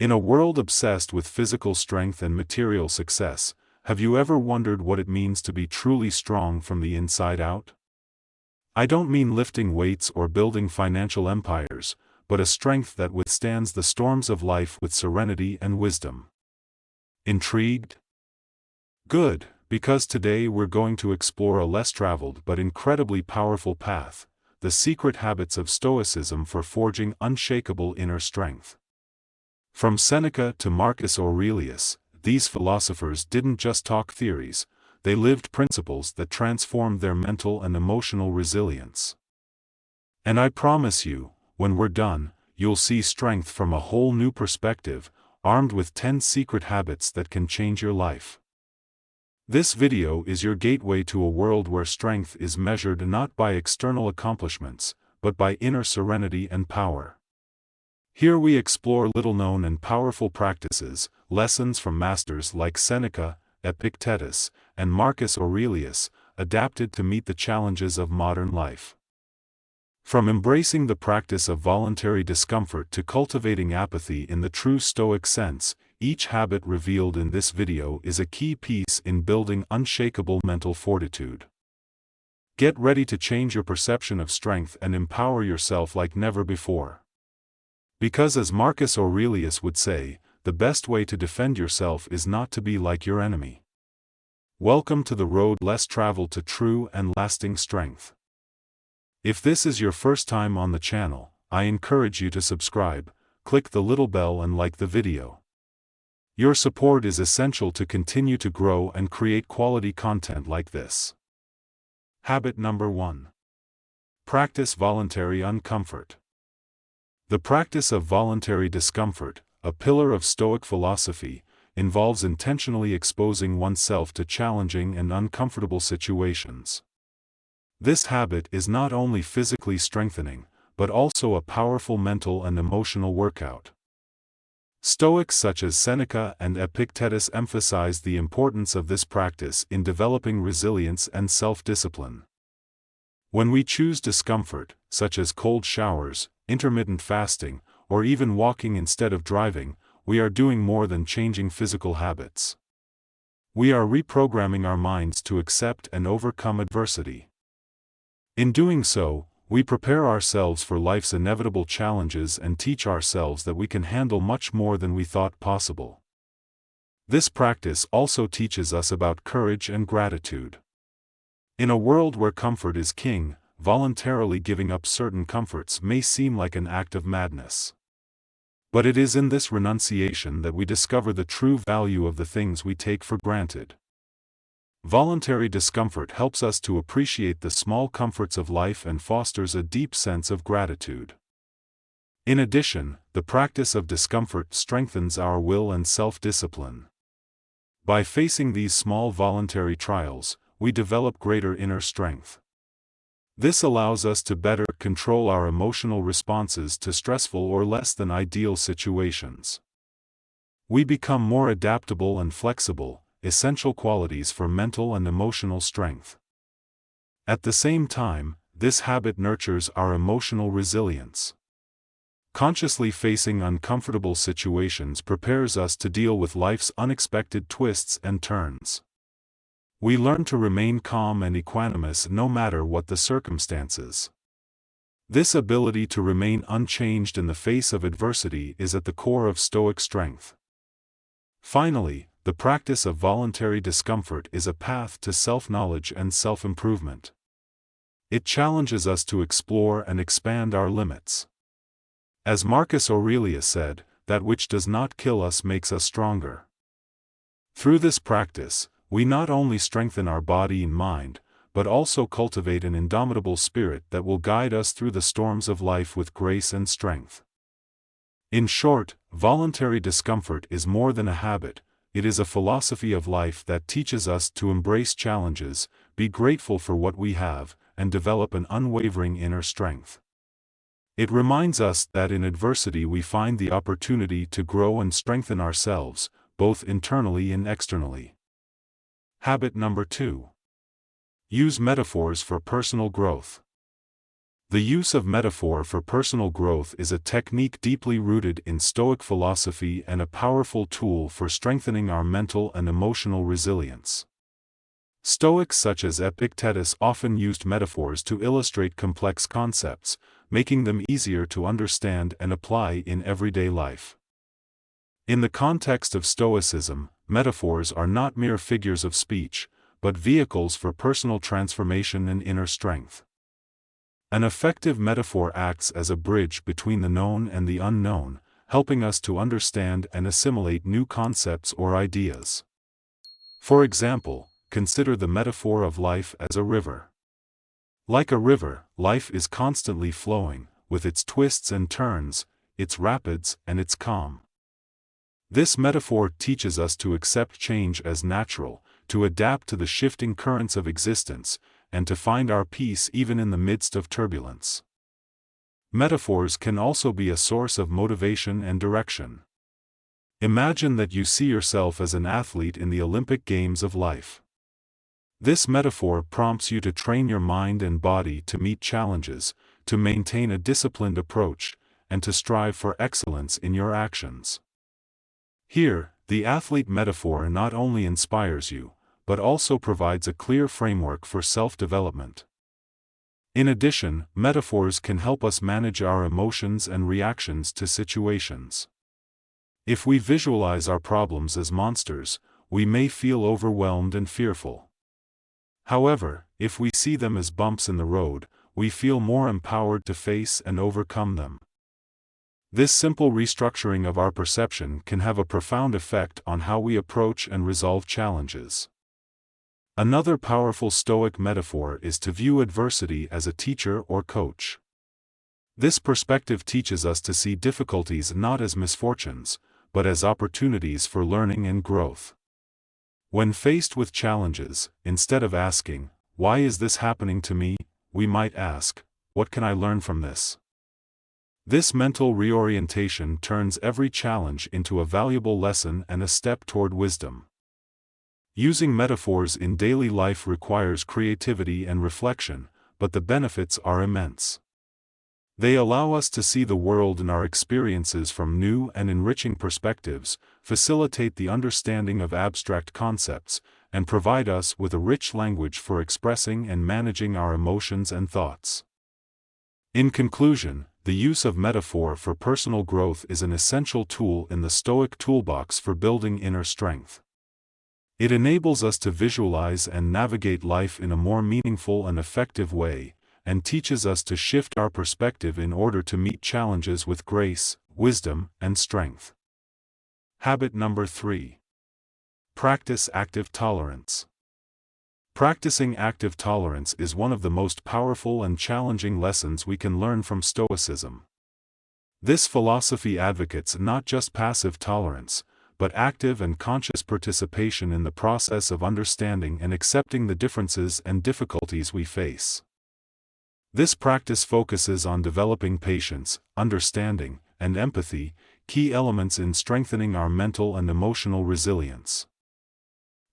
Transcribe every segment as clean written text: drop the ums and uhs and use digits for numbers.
In a world obsessed with physical strength and material success, have you ever wondered what it means to be truly strong from the inside out? I don't mean lifting weights or building financial empires, but a strength that withstands the storms of life with serenity and wisdom. Intrigued? Good, because today we're going to explore a less traveled but incredibly powerful path, the secret habits of Stoicism for forging unshakable inner strength. From Seneca to Marcus Aurelius, these philosophers didn't just talk theories, they lived principles that transformed their mental and emotional resilience. And I promise you, when we're done, you'll see strength from a whole new perspective, armed with 10 secret habits that can change your life. This video is your gateway to a world where strength is measured not by external accomplishments, but by inner serenity and power. Here we explore little-known and powerful practices, lessons from masters like Seneca, Epictetus, and Marcus Aurelius, adapted to meet the challenges of modern life. From embracing the practice of voluntary discomfort to cultivating apathy in the true Stoic sense, each habit revealed in this video is a key piece in building unshakable mental fortitude. Get ready to change your perception of strength and empower yourself like never before. Because as Marcus Aurelius would say, the best way to defend yourself is not to be like your enemy. Welcome to the road less traveled to true and lasting strength. If this is your first time on the channel, I encourage you to subscribe, click the little bell and like the video. Your support is essential to continue to grow and create quality content like this. Habit number 1. Practice voluntary uncomfort. The practice of voluntary discomfort, a pillar of Stoic philosophy, involves intentionally exposing oneself to challenging and uncomfortable situations. This habit is not only physically strengthening, but also a powerful mental and emotional workout. Stoics such as Seneca and Epictetus emphasized the importance of this practice in developing resilience and self-discipline. When we choose discomfort, such as cold showers, intermittent fasting, or even walking instead of driving, we are doing more than changing physical habits. We are reprogramming our minds to accept and overcome adversity. In doing so, we prepare ourselves for life's inevitable challenges and teach ourselves that we can handle much more than we thought possible. This practice also teaches us about courage and gratitude. In a world where comfort is king, voluntarily giving up certain comforts may seem like an act of madness. But it is in this renunciation that we discover the true value of the things we take for granted. Voluntary discomfort helps us to appreciate the small comforts of life and fosters a deep sense of gratitude. In addition, the practice of discomfort strengthens our will and self-discipline. By facing these small voluntary trials, we develop greater inner strength. This allows us to better control our emotional responses to stressful or less than ideal situations. We become more adaptable and flexible, essential qualities for mental and emotional strength. At the same time, this habit nurtures our emotional resilience. Consciously facing uncomfortable situations prepares us to deal with life's unexpected twists and turns. We learn to remain calm and equanimous no matter what the circumstances. This ability to remain unchanged in the face of adversity is at the core of Stoic strength. Finally, the practice of voluntary discomfort is a path to self-knowledge and self-improvement. It challenges us to explore and expand our limits. As Marcus Aurelius said, that which does not kill us makes us stronger. Through this practice, we not only strengthen our body and mind, but also cultivate an indomitable spirit that will guide us through the storms of life with grace and strength. In short, voluntary discomfort is more than a habit, it is a philosophy of life that teaches us to embrace challenges, be grateful for what we have, and develop an unwavering inner strength. It reminds us that in adversity we find the opportunity to grow and strengthen ourselves, both internally and externally. Habit number 2. Use metaphors for personal growth. The use of metaphor for personal growth is a technique deeply rooted in Stoic philosophy and a powerful tool for strengthening our mental and emotional resilience. Stoics such as Epictetus often used metaphors to illustrate complex concepts, making them easier to understand and apply in everyday life. In the context of Stoicism, metaphors are not mere figures of speech, but vehicles for personal transformation and inner strength. An effective metaphor acts as a bridge between the known and the unknown, helping us to understand and assimilate new concepts or ideas. For example, consider the metaphor of life as a river. Like a river, life is constantly flowing, with its twists and turns, its rapids and its calm. This metaphor teaches us to accept change as natural, to adapt to the shifting currents of existence, and to find our peace even in the midst of turbulence. Metaphors can also be a source of motivation and direction. Imagine that you see yourself as an athlete in the Olympic Games of life. This metaphor prompts you to train your mind and body to meet challenges, to maintain a disciplined approach, and to strive for excellence in your actions. Here, the athlete metaphor not only inspires you, but also provides a clear framework for self-development. In addition, metaphors can help us manage our emotions and reactions to situations. If we visualize our problems as monsters, we may feel overwhelmed and fearful. However, if we see them as bumps in the road, we feel more empowered to face and overcome them. This simple restructuring of our perception can have a profound effect on how we approach and resolve challenges. Another powerful Stoic metaphor is to view adversity as a teacher or coach. This perspective teaches us to see difficulties not as misfortunes, but as opportunities for learning and growth. When faced with challenges, instead of asking, "Why is this happening to me?" we might ask, "What can I learn from this?" This mental reorientation turns every challenge into a valuable lesson and a step toward wisdom. Using metaphors in daily life requires creativity and reflection, but the benefits are immense. They allow us to see the world and our experiences from new and enriching perspectives, facilitate the understanding of abstract concepts, and provide us with a rich language for expressing and managing our emotions and thoughts. In conclusion, the use of metaphor for personal growth is an essential tool in the Stoic toolbox for building inner strength. It enables us to visualize and navigate life in a more meaningful and effective way, and teaches us to shift our perspective in order to meet challenges with grace, wisdom, and strength. Habit number 3. Practice active tolerance. Practicing active tolerance is one of the most powerful and challenging lessons we can learn from Stoicism. This philosophy advocates not just passive tolerance, but active and conscious participation in the process of understanding and accepting the differences and difficulties we face. This practice focuses on developing patience, understanding, and empathy, key elements in strengthening our mental and emotional resilience.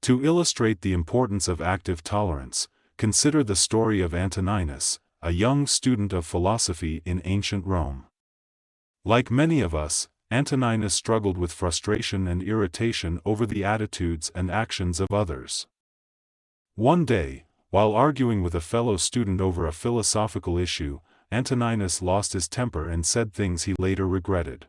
To illustrate the importance of active tolerance, consider the story of Antoninus, a young student of philosophy in ancient Rome. Like many of us, Antoninus struggled with frustration and irritation over the attitudes and actions of others. One day, while arguing with a fellow student over a philosophical issue, Antoninus lost his temper and said things he later regretted.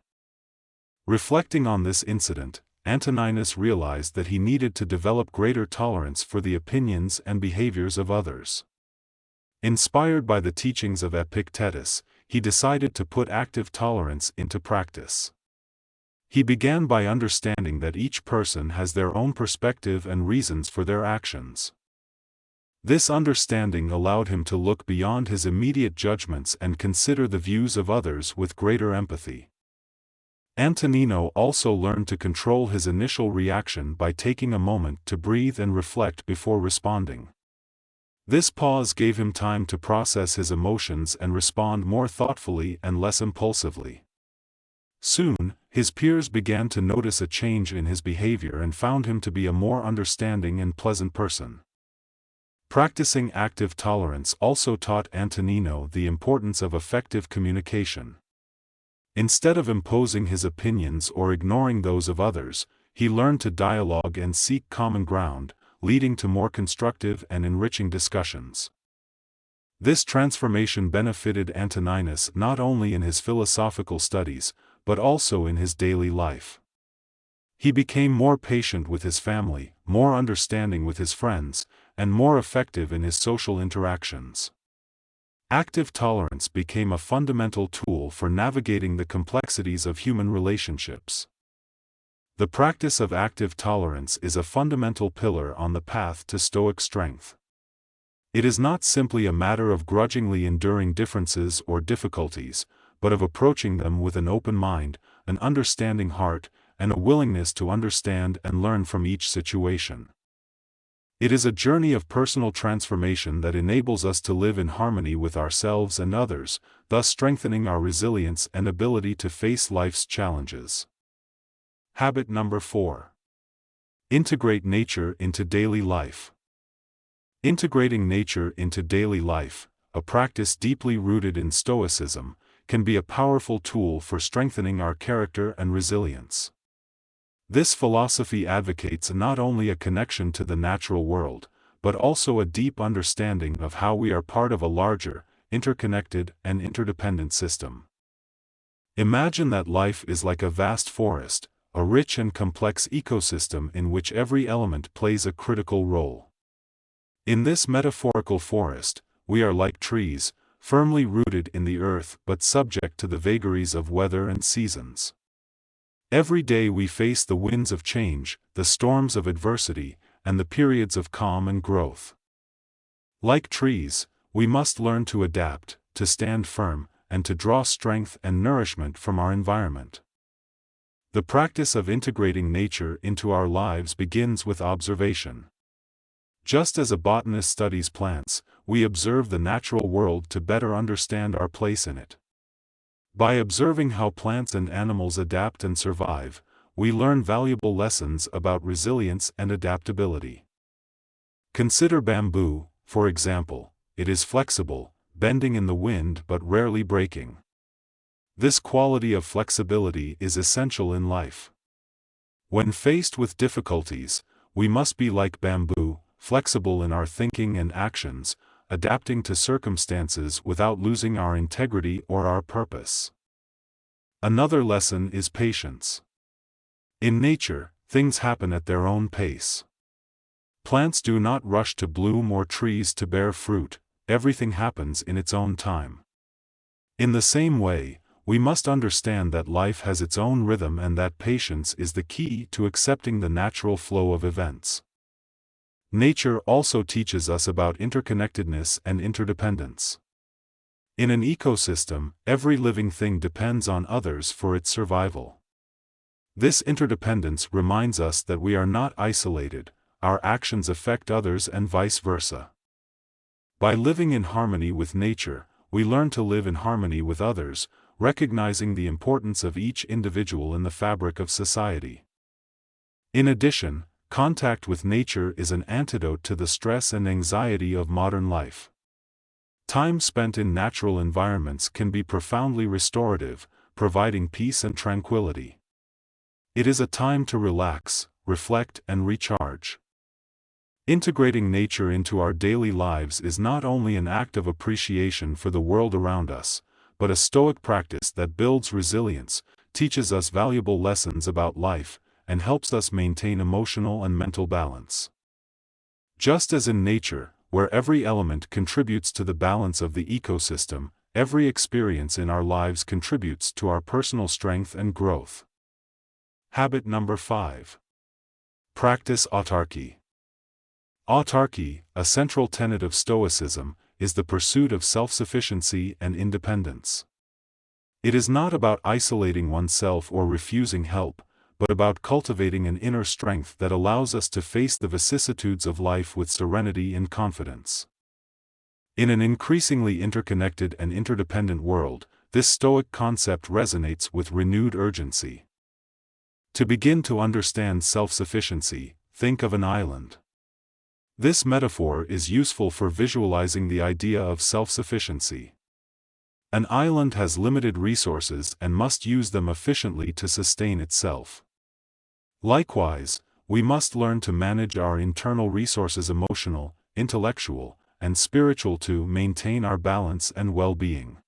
Reflecting on this incident, Antoninus realized that he needed to develop greater tolerance for the opinions and behaviors of others. Inspired by the teachings of Epictetus, he decided to put active tolerance into practice. He began by understanding that each person has their own perspective and reasons for their actions. This understanding allowed him to look beyond his immediate judgments and consider the views of others with greater empathy. Antonino also learned to control his initial reaction by taking a moment to breathe and reflect before responding. This pause gave him time to process his emotions and respond more thoughtfully and less impulsively. Soon, his peers began to notice a change in his behavior and found him to be a more understanding and pleasant person. Practicing active tolerance also taught Antonino the importance of effective communication. Instead of imposing his opinions or ignoring those of others, he learned to dialogue and seek common ground, leading to more constructive and enriching discussions. This transformation benefited Antoninus not only in his philosophical studies, but also in his daily life. He became more patient with his family, more understanding with his friends, and more effective in his social interactions. Active tolerance became a fundamental tool for navigating the complexities of human relationships. The practice of active tolerance is a fundamental pillar on the path to Stoic strength. It is not simply a matter of grudgingly enduring differences or difficulties, but of approaching them with an open mind, an understanding heart, and a willingness to understand and learn from each situation. It is a journey of personal transformation that enables us to live in harmony with ourselves and others, thus strengthening our resilience and ability to face life's challenges. Habit number 4. Integrate nature into daily life. Integrating nature into daily life, a practice deeply rooted in Stoicism, can be a powerful tool for strengthening our character and resilience. This philosophy advocates not only a connection to the natural world, but also a deep understanding of how we are part of a larger, interconnected, and interdependent system. Imagine that life is like a vast forest, a rich and complex ecosystem in which every element plays a critical role. In this metaphorical forest, we are like trees, firmly rooted in the earth but subject to the vagaries of weather and seasons. Every day we face the winds of change, the storms of adversity, and the periods of calm and growth. Like trees, we must learn to adapt, to stand firm, and to draw strength and nourishment from our environment. The practice of integrating nature into our lives begins with observation. Just as a botanist studies plants, we observe the natural world to better understand our place in it. By observing how plants and animals adapt and survive, we learn valuable lessons about resilience and adaptability. Consider bamboo, for example. It is flexible, bending in the wind but rarely breaking. This quality of flexibility is essential in life. When faced with difficulties, we must be like bamboo, flexible in our thinking and actions, adapting to circumstances without losing our integrity or our purpose. Another lesson is patience. In nature, things happen at their own pace. Plants do not rush to bloom or trees to bear fruit, everything happens in its own time. In the same way, we must understand that life has its own rhythm and that patience is the key to accepting the natural flow of events. Nature also teaches us about interconnectedness and interdependence. In an ecosystem, every living thing depends on others for its survival. This interdependence reminds us that we are not isolated, our actions affect others and vice versa. By living in harmony with nature, we learn to live in harmony with others, recognizing the importance of each individual in the fabric of society. In addition, contact with nature is an antidote to the stress and anxiety of modern life. Time spent in natural environments can be profoundly restorative, providing peace and tranquility. It is a time to relax, reflect, and recharge. Integrating nature into our daily lives is not only an act of appreciation for the world around us, but a Stoic practice that builds resilience, teaches us valuable lessons about life, and helps us maintain emotional and mental balance. Just as in nature, where every element contributes to the balance of the ecosystem, every experience in our lives contributes to our personal strength and growth. Habit number 5. Practice autarky. Autarky, a central tenet of Stoicism, is the pursuit of self-sufficiency and independence. It is not about isolating oneself or refusing help, but about cultivating an inner strength that allows us to face the vicissitudes of life with serenity and confidence. In an increasingly interconnected and interdependent world, this Stoic concept resonates with renewed urgency. To begin to understand self-sufficiency, think of an island. This metaphor is useful for visualizing the idea of self-sufficiency. An island has limited resources and must use them efficiently to sustain itself. Likewise, we must learn to manage our internal resources, emotional, intellectual, and spiritual, to maintain our balance and well-being.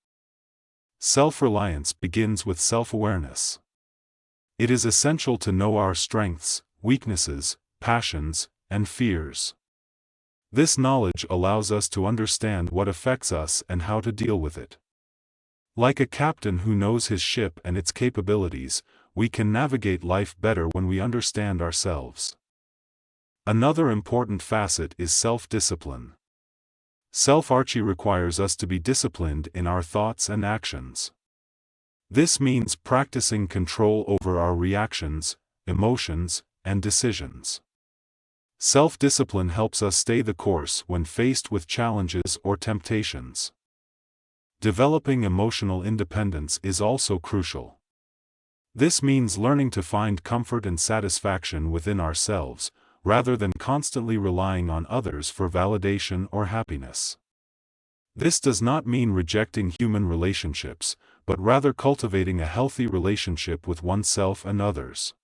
Self-reliance begins with self-awareness. It is essential to know our strengths, weaknesses, passions, and fears. This knowledge allows us to understand what affects us and how to deal with it. Like a captain who knows his ship and its capabilities, we can navigate life better when we understand ourselves. Another important facet is self-discipline. Self-archi requires us to be disciplined in our thoughts and actions. This means practicing control over our reactions, emotions, and decisions. Self-discipline helps us stay the course when faced with challenges or temptations. Developing emotional independence is also crucial. This means learning to find comfort and satisfaction within ourselves, rather than constantly relying on others for validation or happiness. This does not mean rejecting human relationships, but rather cultivating a healthy relationship with oneself and others.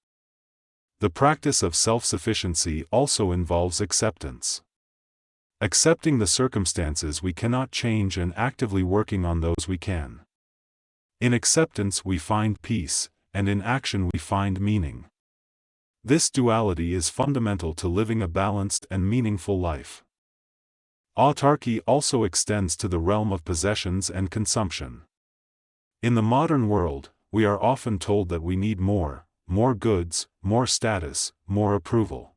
The practice of self-sufficiency also involves acceptance. Accepting the circumstances we cannot change and actively working on those we can. In acceptance we find peace, and in action we find meaning. This duality is fundamental to living a balanced and meaningful life. Autarky also extends to the realm of possessions and consumption. In the modern world, we are often told that we need more goods, more status, more approval.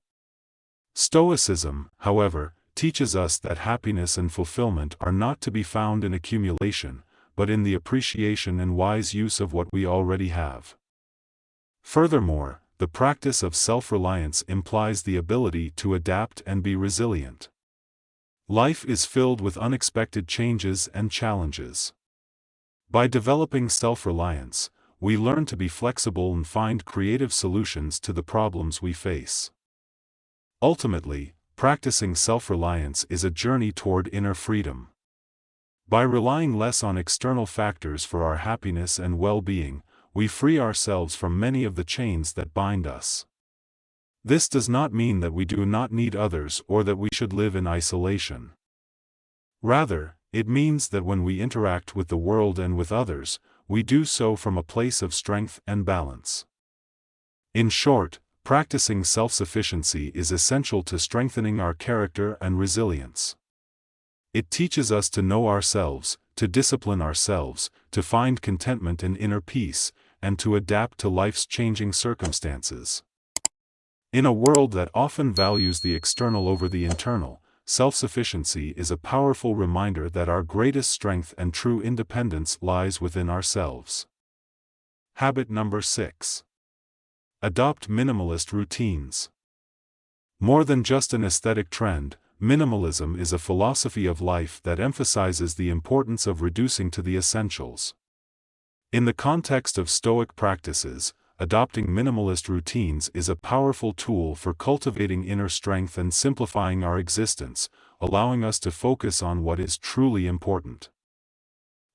Stoicism, however, teaches us that happiness and fulfillment are not to be found in accumulation, but in the appreciation and wise use of what we already have. Furthermore, the practice of self-reliance implies the ability to adapt and be resilient. Life is filled with unexpected changes and challenges. By developing self-reliance, we learn to be flexible and find creative solutions to the problems we face. Ultimately, practicing self-reliance is a journey toward inner freedom. By relying less on external factors for our happiness and well-being, we free ourselves from many of the chains that bind us. This does not mean that we do not need others or that we should live in isolation. Rather, it means that when we interact with the world and with others, we do so from a place of strength and balance. In short, practicing self-sufficiency is essential to strengthening our character and resilience. It teaches us to know ourselves, to discipline ourselves, to find contentment and inner peace, and to adapt to life's changing circumstances. In a world that often values the external over the internal, self-sufficiency is a powerful reminder that our greatest strength and true independence lies within ourselves. Habit number 6. Adopt minimalist routines. More than just an aesthetic trend, minimalism is a philosophy of life that emphasizes the importance of reducing to the essentials. In the context of Stoic practices, adopting minimalist routines is a powerful tool for cultivating inner strength and simplifying our existence, allowing us to focus on what is truly important.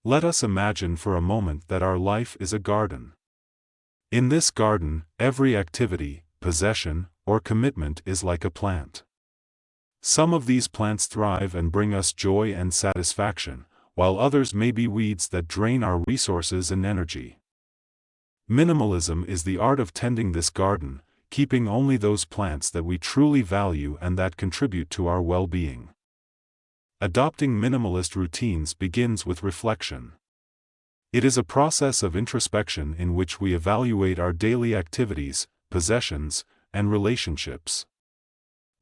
Let us imagine for a moment that our life is a garden. In this garden, every activity, possession, or commitment is like a plant. Some of these plants thrive and bring us joy and satisfaction, while others may be weeds that drain our resources and energy. Minimalism is the art of tending this garden, keeping only those plants that we truly value and that contribute to our well-being. Adopting minimalist routines begins with reflection. It is a process of introspection in which we evaluate our daily activities, possessions, and relationships.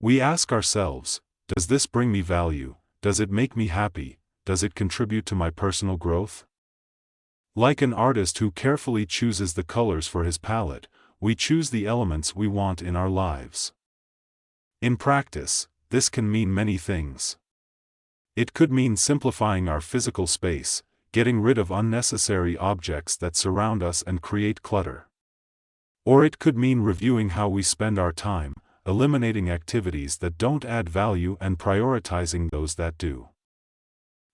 We ask ourselves, does this bring me value? Does it make me happy? Does it contribute to my personal growth? Like an artist who carefully chooses the colors for his palette, we choose the elements we want in our lives. In practice, this can mean many things. It could mean simplifying our physical space, getting rid of unnecessary objects that surround us and create clutter. Or it could mean reviewing how we spend our time, eliminating activities that don't add value and prioritizing those that do.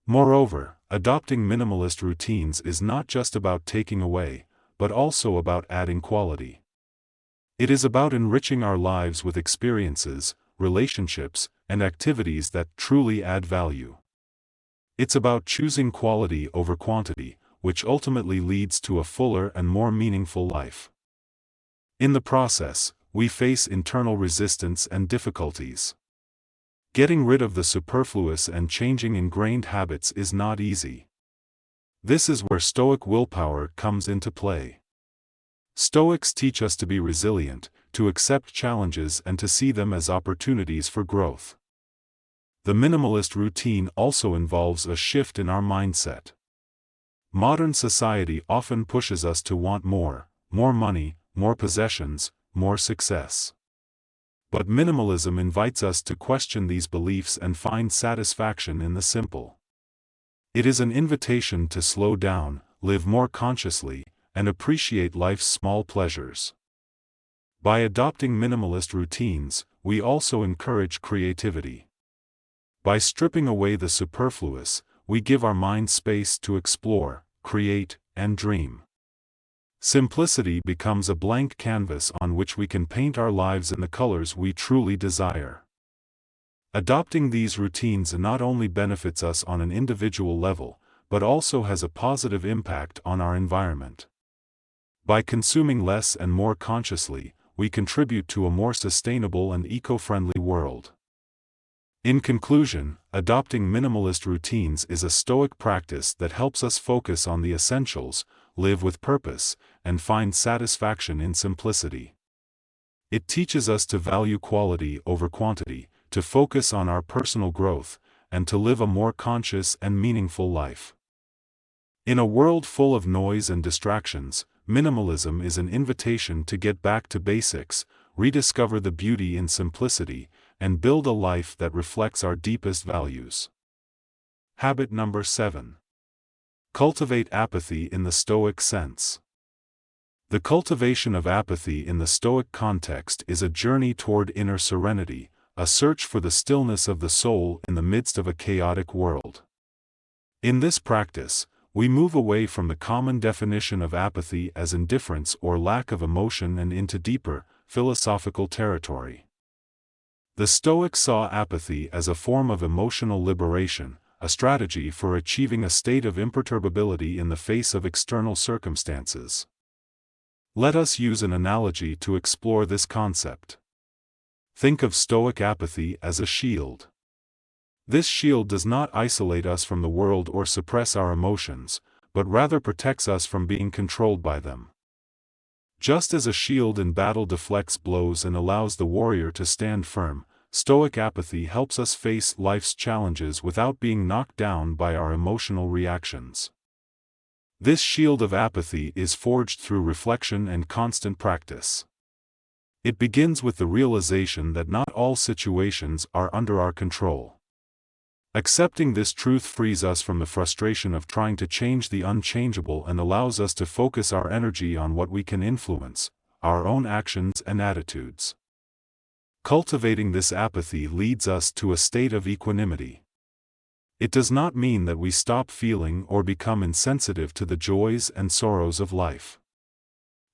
Moreover, adopting minimalist routines is not just about taking away, but also about adding quality. It is about enriching our lives with experiences, relationships, and activities that truly add value. It's about choosing quality over quantity, which ultimately leads to a fuller and more meaningful life. In the process, we face internal resistance and difficulties. Getting rid of the superfluous and changing ingrained habits is not easy. This is where Stoic willpower comes into play. Stoics teach us to be resilient, to accept challenges and to see them as opportunities for growth. The minimalist routine also involves a shift in our mindset. Modern society often pushes us to want more money, more possessions, more success. But minimalism invites us to question these beliefs and find satisfaction in the simple. It is an invitation to slow down, live more consciously, and appreciate life's small pleasures. By adopting minimalist routines, we also encourage creativity. By stripping away the superfluous, we give our mind space to explore, create, and dream. Simplicity becomes a blank canvas on which we can paint our lives in the colors we truly desire. Adopting these routines not only benefits us on an individual level, but also has a positive impact on our environment. By consuming less and more consciously, we contribute to a more sustainable and eco-friendly world. In conclusion, adopting minimalist routines is a Stoic practice that helps us focus on the essentials, live with purpose, and find satisfaction in simplicity. It teaches us to value quality over quantity, to focus on our personal growth, and to live a more conscious and meaningful life. In a world full of noise and distractions, minimalism is an invitation to get back to basics, rediscover the beauty in simplicity, and build a life that reflects our deepest values. Habit number 7. Cultivate apathy in the Stoic sense. The cultivation of apathy in the Stoic context is a journey toward inner serenity, a search for the stillness of the soul in the midst of a chaotic world. In this practice, we move away from the common definition of apathy as indifference or lack of emotion and into deeper, philosophical territory. The Stoics saw apathy as a form of emotional liberation, a strategy for achieving a state of imperturbability in the face of external circumstances. Let us use an analogy to explore this concept. Think of Stoic apathy as a shield. This shield does not isolate us from the world or suppress our emotions, but rather protects us from being controlled by them. Just as a shield in battle deflects blows and allows the warrior to stand firm, Stoic apathy helps us face life's challenges without being knocked down by our emotional reactions. This shield of apathy is forged through reflection and constant practice. It begins with the realization that not all situations are under our control. Accepting this truth frees us from the frustration of trying to change the unchangeable and allows us to focus our energy on what we can influence, our own actions and attitudes. Cultivating this apathy leads us to a state of equanimity. It does not mean that we stop feeling or become insensitive to the joys and sorrows of life.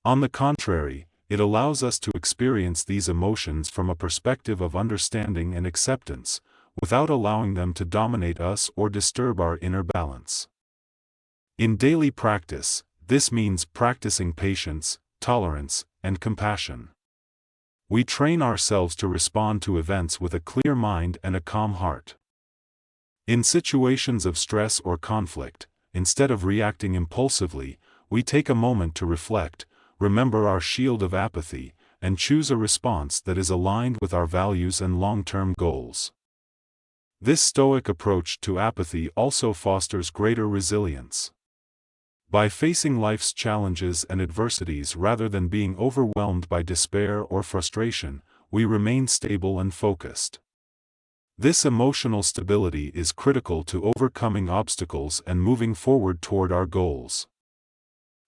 On the contrary, it allows us to experience these emotions from a perspective of understanding and acceptance, without allowing them to dominate us or disturb our inner balance. In daily practice, this means practicing patience, tolerance, and compassion. We train ourselves to respond to events with a clear mind and a calm heart. In situations of stress or conflict, instead of reacting impulsively, we take a moment to reflect, remember our shield of apathy, and choose a response that is aligned with our values and long-term goals. This Stoic approach to apathy also fosters greater resilience. By facing life's challenges and adversities rather than being overwhelmed by despair or frustration, we remain stable and focused. This emotional stability is critical to overcoming obstacles and moving forward toward our goals.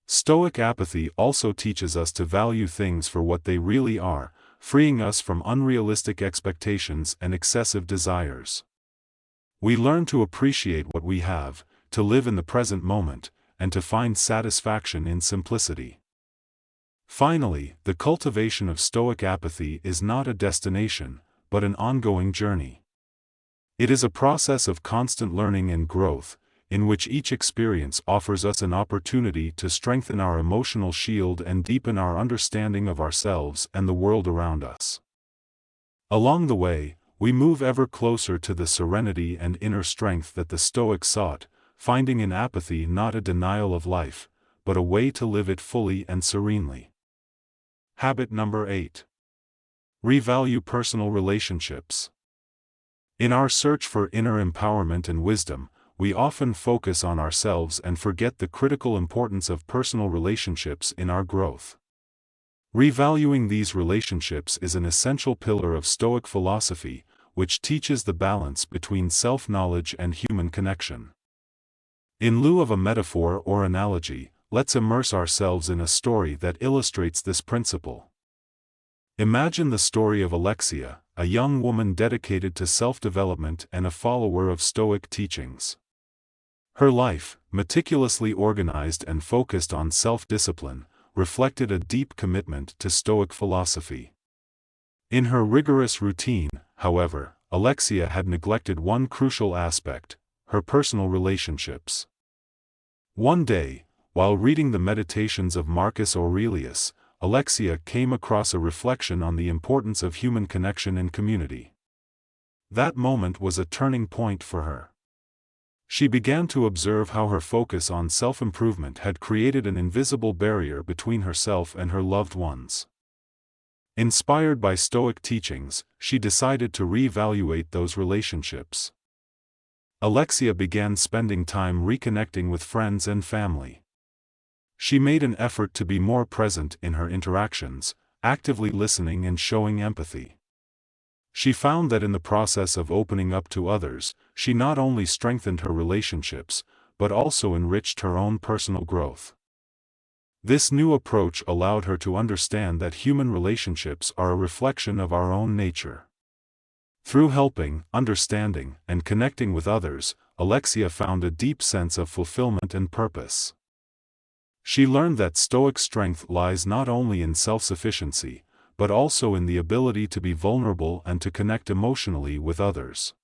Stoic apathy also teaches us to value things for what they really are, freeing us from unrealistic expectations and excessive desires. We learn to appreciate what we have, to live in the present moment, and to find satisfaction in simplicity. Finally, the cultivation of Stoic apathy is not a destination, but an ongoing journey. It is a process of constant learning and growth, in which each experience offers us an opportunity to strengthen our emotional shield and deepen our understanding of ourselves and the world around us. Along the way, we move ever closer to the serenity and inner strength that the Stoics sought, finding in apathy not a denial of life, but a way to live it fully and serenely. Habit number 8. Revalue personal relationships. In our search for inner empowerment and wisdom, we often focus on ourselves and forget the critical importance of personal relationships in our growth. Revaluing these relationships is an essential pillar of Stoic philosophy, which teaches the balance between self-knowledge and human connection. In lieu of a metaphor or analogy, let's immerse ourselves in a story that illustrates this principle. Imagine the story of Alexia, a young woman dedicated to self-development and a follower of Stoic teachings. Her life, meticulously organized and focused on self-discipline, reflected a deep commitment to Stoic philosophy. In her rigorous routine, however, Alexia had neglected one crucial aspect: her personal relationships. One day, while reading the Meditations of Marcus Aurelius, Alexia came across a reflection on the importance of human connection and community. That moment was a turning point for her. She began to observe how her focus on self-improvement had created an invisible barrier between herself and her loved ones. Inspired by Stoic teachings, she decided to reevaluate those relationships. Alexia began spending time reconnecting with friends and family. She made an effort to be more present in her interactions, actively listening and showing empathy. She found that in the process of opening up to others, she not only strengthened her relationships, but also enriched her own personal growth. This new approach allowed her to understand that human relationships are a reflection of our own nature. Through helping, understanding, and connecting with others, Alexia found a deep sense of fulfillment and purpose. She learned that Stoic strength lies not only in self-sufficiency, but also in the ability to be vulnerable and to connect emotionally with others.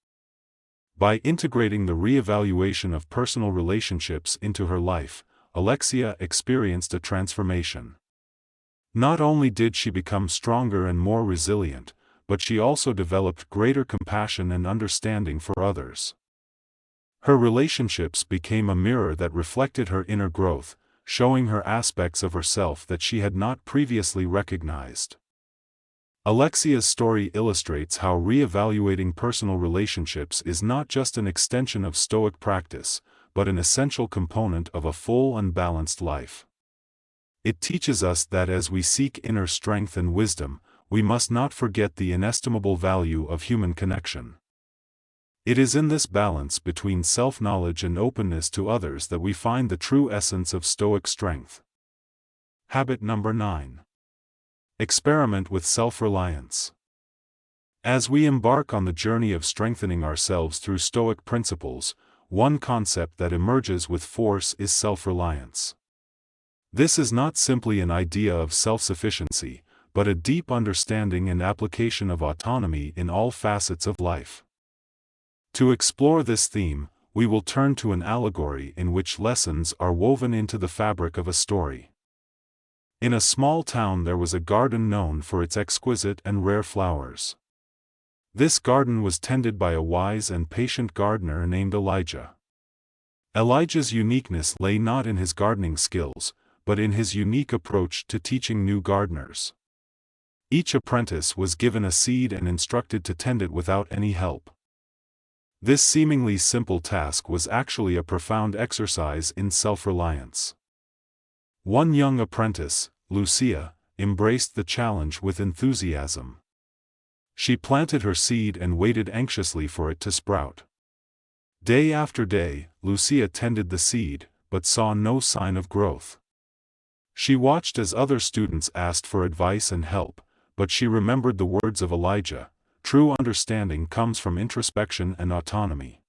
By integrating the re-evaluation of personal relationships into her life, Alexia experienced a transformation. Not only did she become stronger and more resilient, but she also developed greater compassion and understanding for others. Her relationships became a mirror that reflected her inner growth, showing her aspects of herself that she had not previously recognized. Alexia's story illustrates how re-evaluating personal relationships is not just an extension of Stoic practice, but an essential component of a full and balanced life. It teaches us that as we seek inner strength and wisdom, we must not forget the inestimable value of human connection. It is in this balance between self-knowledge and openness to others that we find the true essence of Stoic strength. Habit number 9. Experiment with self-reliance. As we embark on the journey of strengthening ourselves through Stoic principles, one concept that emerges with force is self-reliance. This is not simply an idea of self-sufficiency, but a deep understanding and application of autonomy in all facets of life. To explore this theme, we will turn to an allegory in which lessons are woven into the fabric of a story. In a small town there was a garden known for its exquisite and rare flowers. This garden was tended by a wise and patient gardener named Elijah. Elijah's uniqueness lay not in his gardening skills, but in his unique approach to teaching new gardeners. Each apprentice was given a seed and instructed to tend it without any help. This seemingly simple task was actually a profound exercise in self-reliance. One young apprentice, Lucia, embraced the challenge with enthusiasm. She planted her seed and waited anxiously for it to sprout. Day after day, Lucia tended the seed, but saw no sign of growth. She watched as other students asked for advice and help, but she remembered the words of Elijah: "True understanding comes from introspection and autonomy."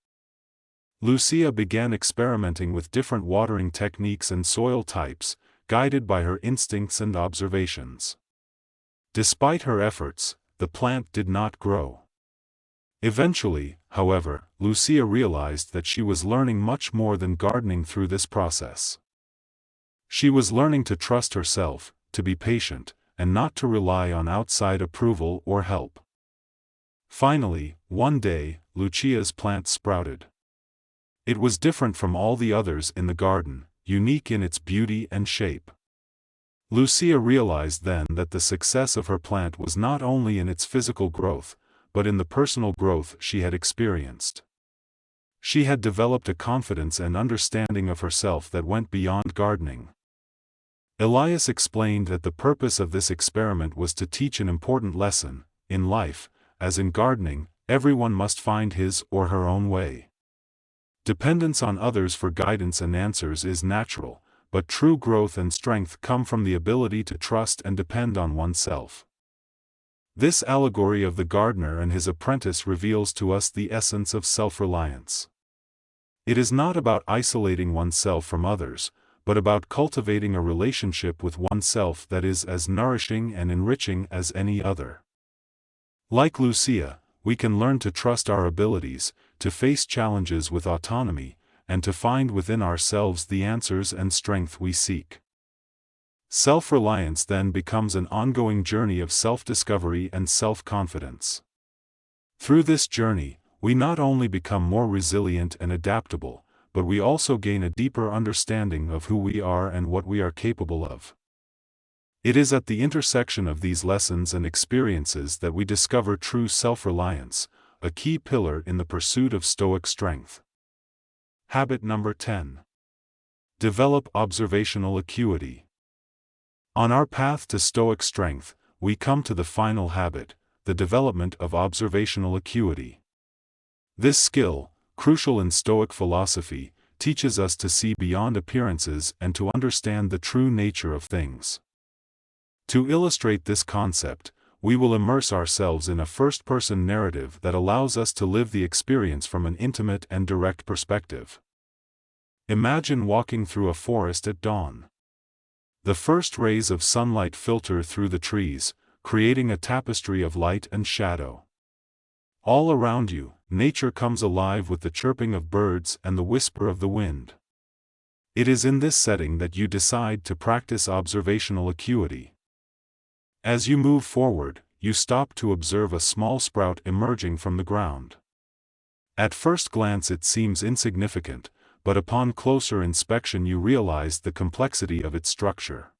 Lucia began experimenting with different watering techniques and soil types, guided by her instincts and observations. Despite her efforts, the plant did not grow. Eventually, however, Lucia realized that she was learning much more than gardening through this process. She was learning to trust herself, to be patient, and not to rely on outside approval or help. Finally, one day, Lucia's plant sprouted. It was different from all the others in the garden, unique in its beauty and shape. Lucia realized then that the success of her plant was not only in its physical growth, but in the personal growth she had experienced. She had developed a confidence and understanding of herself that went beyond gardening. Elias explained that the purpose of this experiment was to teach an important lesson: in life, as in gardening, everyone must find his or her own way. Dependence on others for guidance and answers is natural, but true growth and strength come from the ability to trust and depend on oneself. This allegory of the gardener and his apprentice reveals to us the essence of self-reliance. It is not about isolating oneself from others, but about cultivating a relationship with oneself that is as nourishing and enriching as any other. Like Lucia, we can learn to trust our abilities, to face challenges with autonomy, and to find within ourselves the answers and strength we seek. Self-reliance then becomes an ongoing journey of self-discovery and self-confidence. Through this journey, we not only become more resilient and adaptable, but we also gain a deeper understanding of who we are and what we are capable of. It is at the intersection of these lessons and experiences that we discover true self-reliance, a key pillar in the pursuit of Stoic strength. Habit number 10. Develop observational acuity. On our path to Stoic strength, we come to the final habit, the development of observational acuity. This skill, crucial in Stoic philosophy, teaches us to see beyond appearances and to understand the true nature of things. To illustrate this concept, we will immerse ourselves in a first-person narrative that allows us to live the experience from an intimate and direct perspective. Imagine walking through a forest at dawn. The first rays of sunlight filter through the trees, creating a tapestry of light and shadow. All around you, nature comes alive with the chirping of birds and the whisper of the wind. It is in this setting that you decide to practice observational acuity. As you move forward, you stop to observe a small sprout emerging from the ground. At first glance it seems insignificant, but upon closer inspection you realize the complexity of its structure.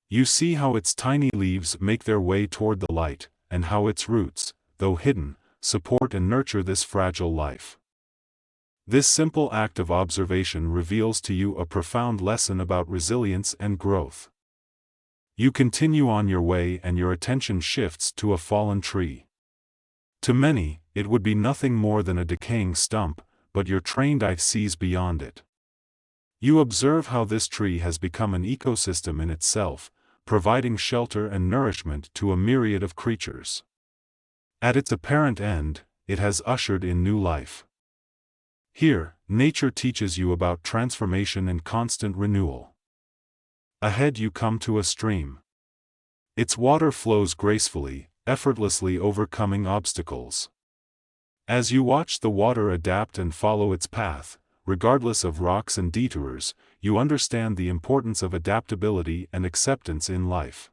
You see how its tiny leaves make their way toward the light, and how its roots, though hidden, support and nurture this fragile life. This simple act of observation reveals to you a profound lesson about resilience and growth. You continue on your way and your attention shifts to a fallen tree. To many, it would be nothing more than a decaying stump, but your trained eye sees beyond it. You observe how this tree has become an ecosystem in itself, providing shelter and nourishment to a myriad of creatures. At its apparent end, it has ushered in new life. Here, nature teaches you about transformation and constant renewal. Ahead you come to a stream. Its water flows gracefully, effortlessly overcoming obstacles. As you watch the water adapt and follow its path, regardless of rocks and detours, you understand the importance of adaptability and acceptance in life.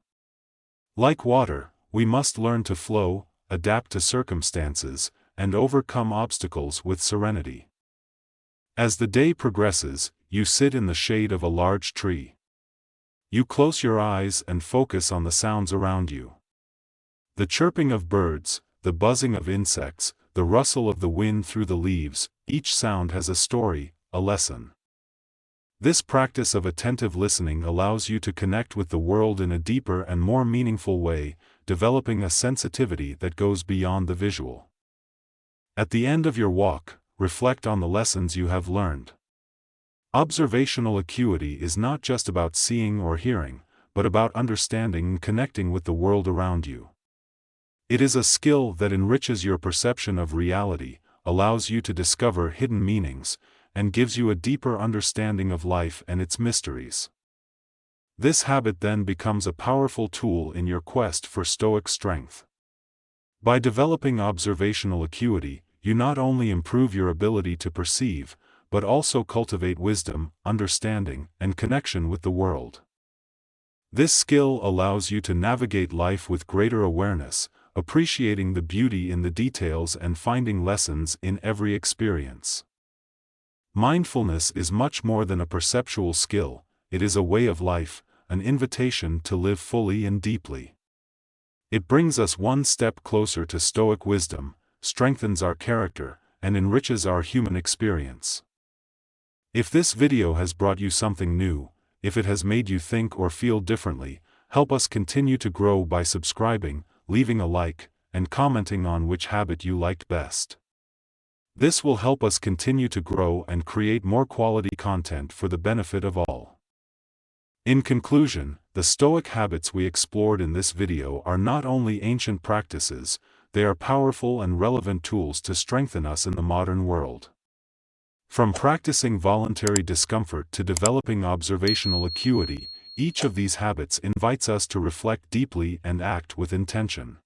Like water, we must learn to flow, adapt to circumstances, and overcome obstacles with serenity. As the day progresses, you sit in the shade of a large tree. You close your eyes and focus on the sounds around you. The chirping of birds, the buzzing of insects, the rustle of the wind through the leaves, each sound has a story, a lesson. This practice of attentive listening allows you to connect with the world in a deeper and more meaningful way, developing a sensitivity that goes beyond the visual. At the end of your walk, reflect on the lessons you have learned. Observational acuity is not just about seeing or hearing, but about understanding and connecting with the world around you. It is a skill that enriches your perception of reality, allows you to discover hidden meanings, and gives you a deeper understanding of life and its mysteries. This habit then becomes a powerful tool in your quest for Stoic strength. By developing observational acuity, you not only improve your ability to perceive, but also cultivate wisdom, understanding, and connection with the world. This skill allows you to navigate life with greater awareness, appreciating the beauty in the details and finding lessons in every experience. Mindfulness is much more than a perceptual skill, it is a way of life, an invitation to live fully and deeply. It brings us one step closer to Stoic wisdom, strengthens our character, and enriches our human experience. If this video has brought you something new, if it has made you think or feel differently, help us continue to grow by subscribing, leaving a like, and commenting on which habit you liked best. This will help us continue to grow and create more quality content for the benefit of all. In conclusion, the Stoic habits we explored in this video are not only ancient practices, they are powerful and relevant tools to strengthen us in the modern world. From practicing voluntary discomfort to developing observational acuity, each of these habits invites us to reflect deeply and act with intention.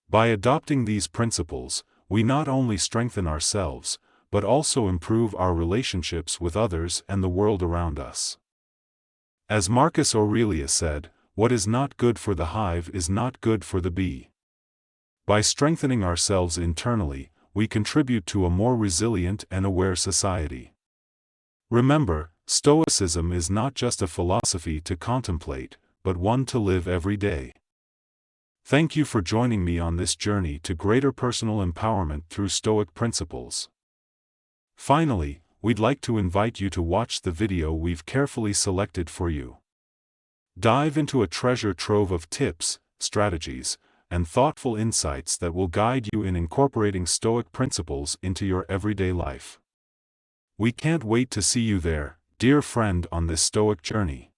By adopting these principles, we not only strengthen ourselves, but also improve our relationships with others and the world around us. As Marcus Aurelius said, "What is not good for the hive is not good for the bee." By strengthening ourselves internally, we contribute to a more resilient and aware society. Remember, Stoicism is not just a philosophy to contemplate, but one to live every day. Thank you for joining me on this journey to greater personal empowerment through Stoic principles. Finally, we'd like to invite you to watch the video we've carefully selected for you. Dive into a treasure trove of tips, strategies, and thoughtful insights that will guide you in incorporating Stoic principles into your everyday life. We can't wait to see you there, dear friend, on this Stoic journey.